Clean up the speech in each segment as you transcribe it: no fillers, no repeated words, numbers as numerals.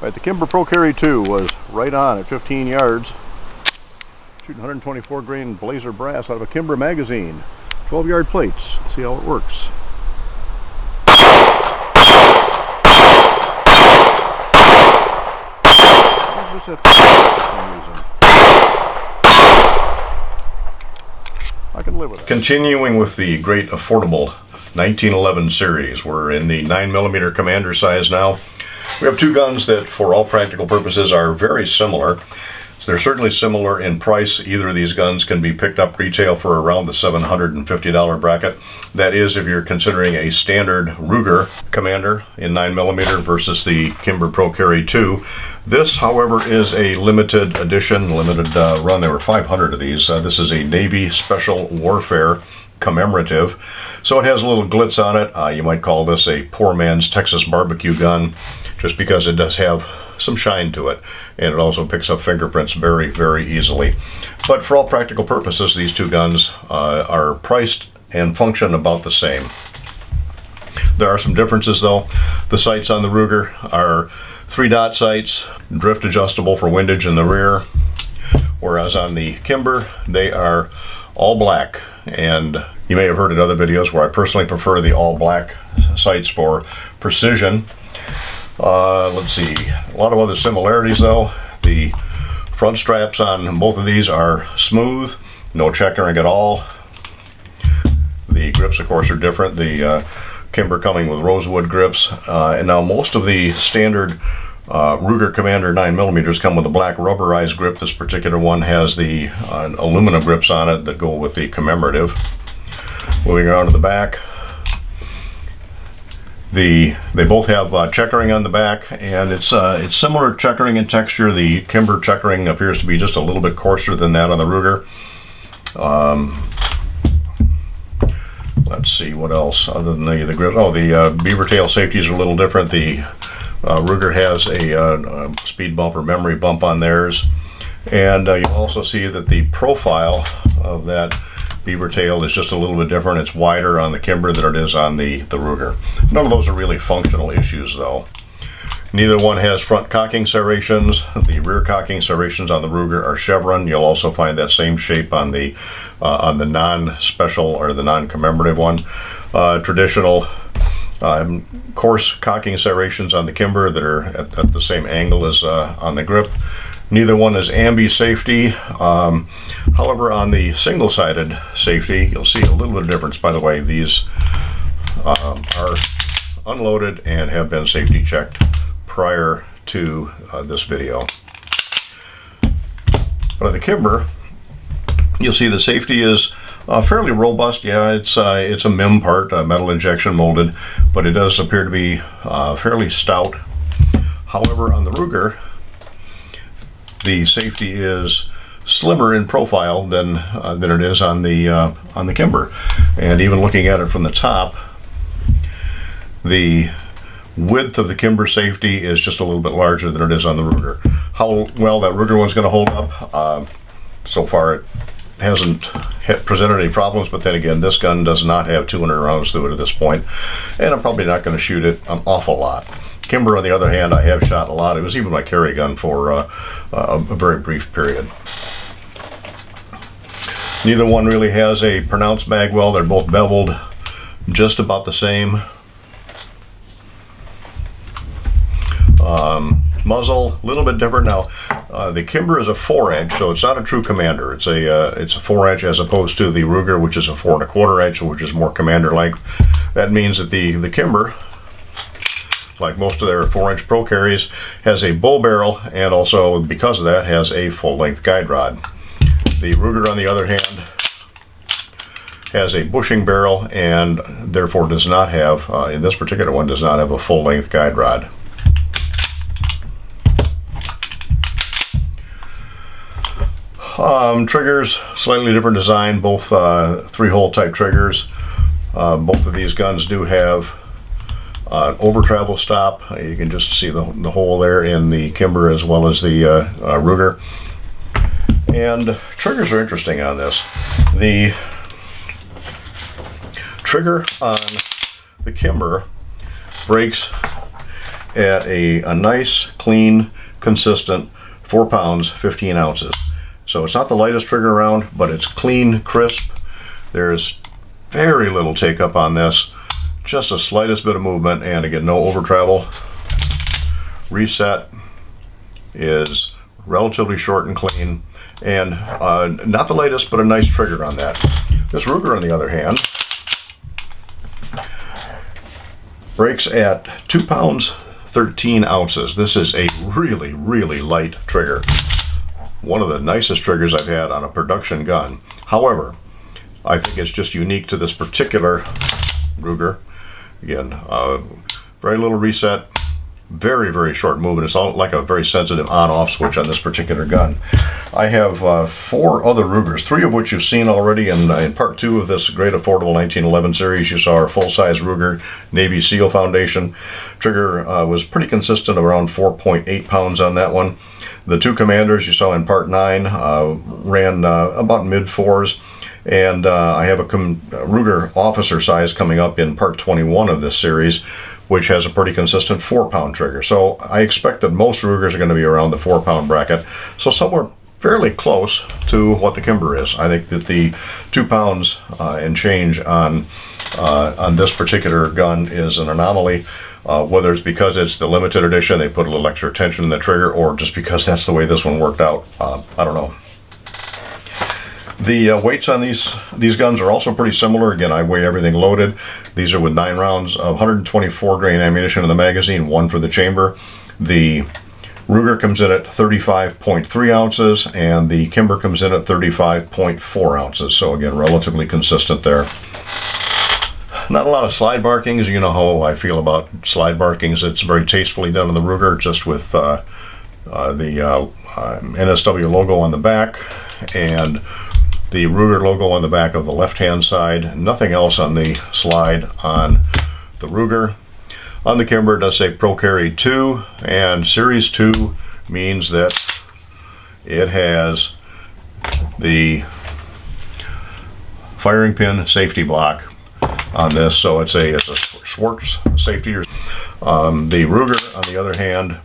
Right, the Kimber Pro Carry II was right on at 15 yards, shooting 124 grain blazer brass out of a Kimber magazine. 12-yard plates. Let's see how it works. Just at for some reason. I can live with it. Continuing with the great affordable 1911 series, we're in the 9mm commander size now. We have two guns that, for all practical purposes, are very similar. They're certainly similar in price. Either of these guns can be picked up retail for around the $750 bracket. That is, if you're considering a standard Ruger Commander in 9mm versus the Kimber Pro Carry II. This, however, is a limited edition, limited run. There were 500 of these. This is a Navy Special Warfare commemorative. So it has a little glitz on it. You might call this a poor man's Texas barbecue gun, just because it does have some shine to it, and it also picks up fingerprints very, very easily. But for all practical purposes, these two guns are priced and function about the same. There are some differences though. The sights on the Ruger are 3-dot sights, drift adjustable for windage in the rear, whereas on the Kimber they are all black. And you may have heard in other videos where I personally prefer the all black sights for precision. Let's see, a lot of other similarities though. The front straps on both of these are smooth, no checkering at all. The grips, of course, are different. The Kimber coming with rosewood grips, and now most of the standard Ruger Commander 9mm come with a black rubberized grip. This particular one has the aluminum grips on it that go with the commemorative. Moving around to the back, they both have checkering on the back, and it's similar checkering in texture. The Kimber checkering appears to be just a little bit coarser than that on the Ruger. Let's see what else other than the grip. Oh, the beaver tail safeties are a little different. The Ruger has a speed bump or memory bump on theirs, and you'll also see that the profile of that beaver tail is just a little bit different. It's wider on the Kimber than it is on the Ruger. None of those are really functional issues though. Neither one has front cocking serrations. The rear cocking serrations on the Ruger are chevron. You'll also find that same shape on the non-special or the non-commemorative one. Traditional coarse cocking serrations on the Kimber that are at the same angle as on the grip. Neither one is ambi safety. However, on the single-sided safety, you'll see a little bit of difference. By the way, these are unloaded and have been safety checked prior to this video. But on the Kimber, you'll see the safety is fairly robust. Yeah, it's a MIM part, metal injection molded, but it does appear to be fairly stout. However, on the Ruger, the safety is slimmer in profile than it is on the Kimber. And even looking at it from the top, the width of the Kimber safety is just a little bit larger than it is on the Ruger. How well that Ruger one's going to hold up, so far it hasn't presented any problems, but then again, this gun does not have 200 rounds through it at this point, and I'm probably not going to shoot it an awful lot. Kimber, on the other hand, I have shot a lot. It was even my carry gun for a very brief period. Neither one really has a pronounced magwell. They're both beveled just about the same. Muzzle, a little bit different. Now, the Kimber is a 4-edge, so it's not a true commander. It's a 4-edge as opposed to the Ruger, which is a 4 1/4 edge, which is more commander length. That means that the Kimber, like most of their 4-inch Pro Carries, has a bull barrel, and also because of that has a full-length guide rod. The Ruger, on the other hand, has a bushing barrel and therefore does not have, in this particular one, does not have a full-length guide rod. Triggers, slightly different design, both 3-hole type triggers. Both of these guns do have over travel stop. You can just see the hole there in the Kimber as well as the Ruger. And triggers are interesting on this. The trigger on the Kimber breaks at a nice, clean, consistent 4 pounds, 15 ounces. So it's not the lightest trigger around, but it's clean, crisp. There's very little take up on this, just the slightest bit of movement, and again, no over travel. Reset is relatively short and clean, and not the latest, but a nice trigger on that. This Ruger, on the other hand, breaks at 2 pounds, 13 ounces. This is a really, really light trigger. One of the nicest triggers I've had on a production gun. However, I think it's just unique to this particular Ruger. Again, very little reset, very, very short movement. It's all like a very sensitive on-off switch on this particular gun. I have 4 other Rugers, 3 of which you've seen already in part 2 of this great affordable 1911 series. You saw our full-size Ruger Navy SEAL Foundation. Trigger was pretty consistent, around 4.8 pounds on that one. The 2 Commanders you saw in part 9 ran about mid-4s. And I have a Ruger officer size coming up in part 21 of this series, which has a pretty consistent 4-pound trigger. So I expect that most Rugers are going to be around the 4-pound bracket, so somewhere fairly close to what the Kimber is. I think that the 2 pounds and change on this particular gun is an anomaly, whether it's because it's the limited edition, they put a little extra tension in the trigger, or just because that's the way this one worked out. I don't know. The weights on these guns are also pretty similar. Again, I weigh everything loaded. These are with 9 rounds of 124 grain ammunition in the magazine, 1 for the chamber. The Ruger comes in at 35.3 ounces, and the Kimber comes in at 35.4 ounces. So again, relatively consistent there. Not a lot of slide barkings. You know how I feel about slide barkings. It's very tastefully done in the Ruger, just with the NSW logo on the back and the Ruger logo on the back of the left-hand side. Nothing else on the slide on the Ruger. On the Kimber, it does say Pro Carry II, and Series 2 means that it has the firing pin safety block on this, so it's a Schwartz safety. The Ruger, on the other hand,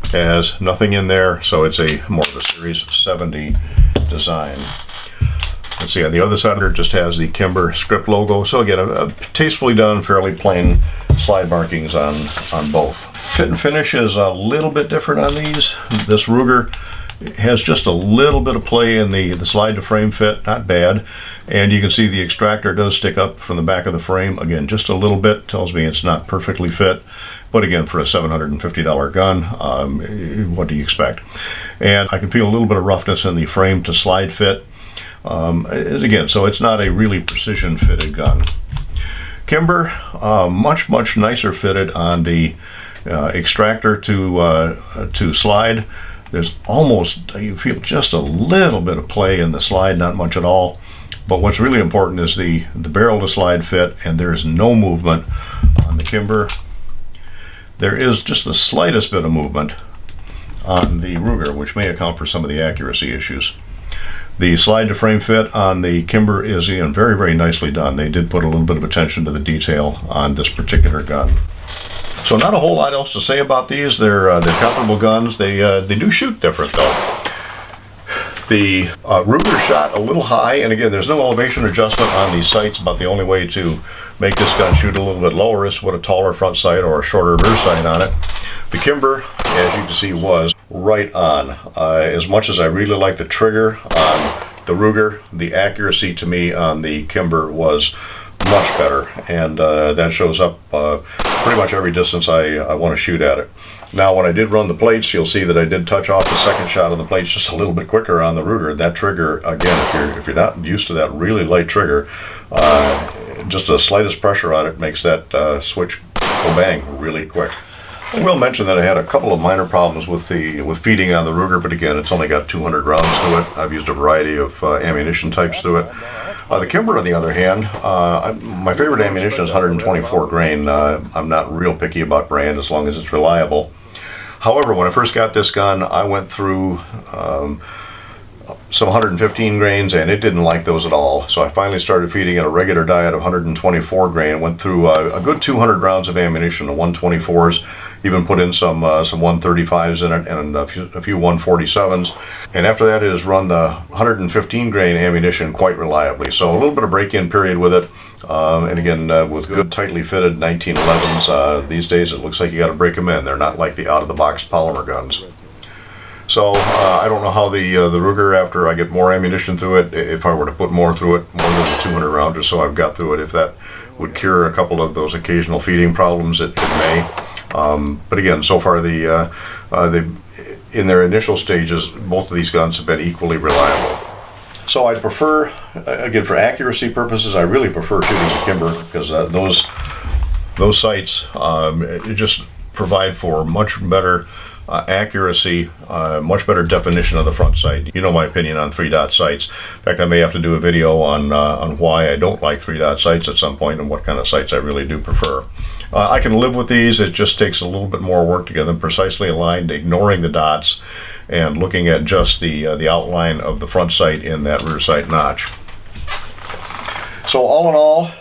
has nothing in there, so it's a more of a Series 70 design. Let's see, on the other side, it just has the Kimber script logo. So again, a tastefully done, fairly plain slide markings on both. Fit and finish is a little bit different on these. This Ruger has just a little bit of play in the slide to frame fit, not bad. And you can see the extractor does stick up from the back of the frame. Again, just a little bit, tells me it's not perfectly fit. But again, for a $750 gun, what do you expect? And I can feel a little bit of roughness in the frame to slide fit. Again, so it's not a really precision fitted gun. Kimber, much nicer fitted on the extractor to slide. There's almost, you feel just a little bit of play in the slide, not much at all. But what's really important is the barrel to slide fit, and there's no movement on the Kimber. There is just the slightest bit of movement on the Ruger, which may account for some of the accuracy issues. The slide to frame fit on the Kimber is, again, very nicely done. They did put a little bit of attention to the detail on this particular gun. So not a whole lot else to say about these. They're comparable guns. They do shoot different though. The Ruger shot a little high, and again, there's no elevation adjustment on these sights. About the only way to make this gun shoot a little bit lower is to put a taller front sight or a shorter rear sight on it. The Kimber, as you can see, was right on. As much as I really like the trigger on the Ruger, the accuracy to me on the Kimber was much better, and that shows up pretty much every distance I want to shoot at it. Now, when I did run the plates, you'll see that I did touch off the second shot of the plates just a little bit quicker on the Ruger. That trigger, again, if you're not used to that really light trigger, just the slightest pressure on it makes that switch go bang really quick. I will mention that I had a couple of minor problems with feeding on the Ruger, but again, it's only got 200 rounds to it. I've used a variety of ammunition types to it. The Kimber, on the other hand, my favorite ammunition is 124 grain. I'm not real picky about brand as long as it's reliable. However, when I first got this gun, I went through some 115 grains, and it didn't like those at all. So I finally started feeding it a regular diet of 124 grain. Went through a good 200 rounds of ammunition, the 124s. even put in some 135s in it and a few 147s. And after that, it has run the 115 grain ammunition quite reliably. So a little bit of break-in period with it. And again, with good tightly fitted 1911s, these days it looks like you got to break them in. They're not like the out-of-the-box polymer guns. So I don't know how the Ruger, after I get more ammunition through it, if I were to put more through it, more than the 200 rounds or so I've got through it, if that would cure a couple of those occasional feeding problems, it may. But again, so far in their initial stages, both of these guns have been equally reliable. So I prefer, again, for accuracy purposes, I really prefer shooting the Kimber, because those sights just provide for much better accuracy, much better definition of the front sight. You know my opinion on 3-dot sights. In fact, I may have to do a video on why I don't like 3-dot sights at some point and what kind of sights I really do prefer. I can live with these. It just takes a little bit more work to get them precisely aligned, ignoring the dots and looking at just the outline of the front sight in that rear sight notch. So all in all,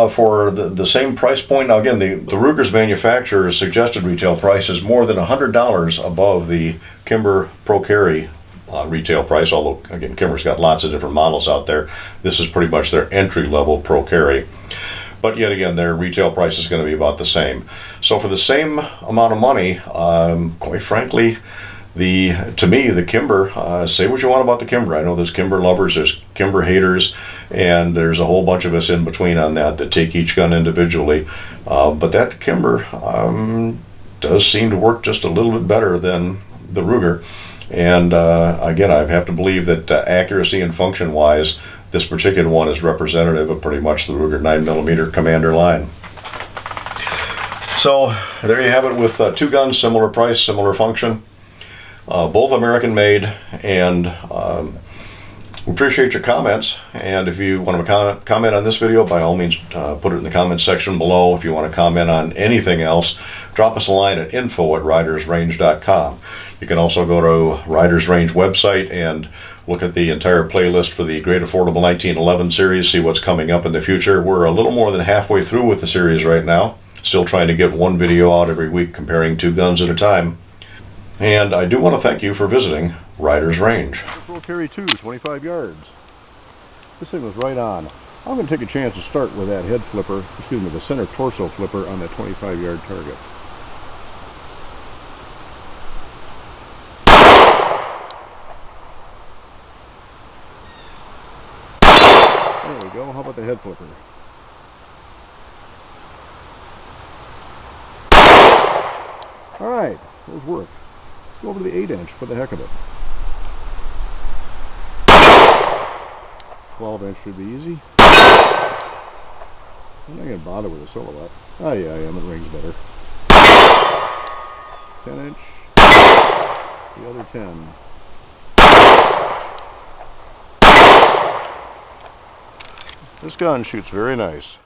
for the same price point, now again, the Ruger's manufacturer's suggested retail price is more than $100 above the Kimber Pro Carry retail price, although again, Kimber's got lots of different models out there. This is pretty much their entry-level Pro Carry. But yet again, their retail price is going to be about the same. So for the same amount of money, quite frankly, to me, the Kimber, say what you want about the Kimber. I know there's Kimber lovers, there's Kimber haters, and there's a whole bunch of us in between on that take each gun individually. But that Kimber does seem to work just a little bit better than the Ruger. And again, I have to believe that accuracy and function-wise, this particular one is representative of pretty much the Ruger 9mm Commander line. So there you have it, with two guns, similar price, similar function. Both American made, and we appreciate your comments. And if you want to comment on this video, by all means put it in the comments section below. If you want to comment on anything else, drop us a line at info@ridersrange.com. You can also go to Riders Range website and look at the entire playlist for the Great Affordable 1911 series, see what's coming up in the future. We're a little more than halfway through with the series right now. Still trying to get one video out every week comparing two guns at a time. And I do want to thank you for visiting Riders Range. Pro Carry II, 25 yards. This thing was right on. I'm going to take a chance to start with that head flipper, excuse me, the center torso flipper on that 25-yard target. There we go. How about the head flipper? Alright, those work. Let's go over to the 8-inch for the heck of it. 12-inch should be easy. I'm not going to bother with a silhouette. Oh yeah, I am. It rings better. 10-inch. The other 10. This gun shoots very nice.